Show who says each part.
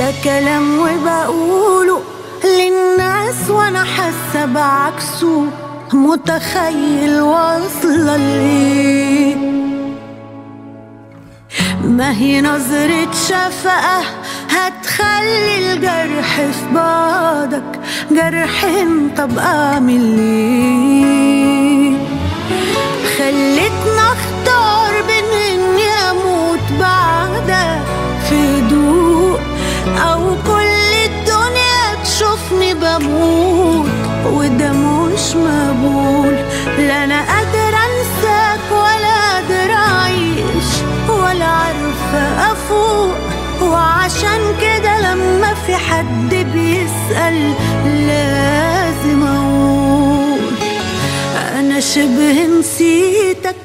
Speaker 1: ده كلام وبقوله للناس وانا حاسه بعكسه، متخيل واصله ليه. ما هي نظرة شفقة هتخلي الجرح في بعضك جرح، طب اعمل ايه؟ خلتنا اختار بين اني اموت بعدك في هدوء، او كل الدنيا تشوفني بموت، وده مش مقبول. لا انا قادرة انساك ولا قادرة اعيش ولا عارفة افوق، وعشان كده لما في حد بيسأل لازم اقول انا شبه نسيتك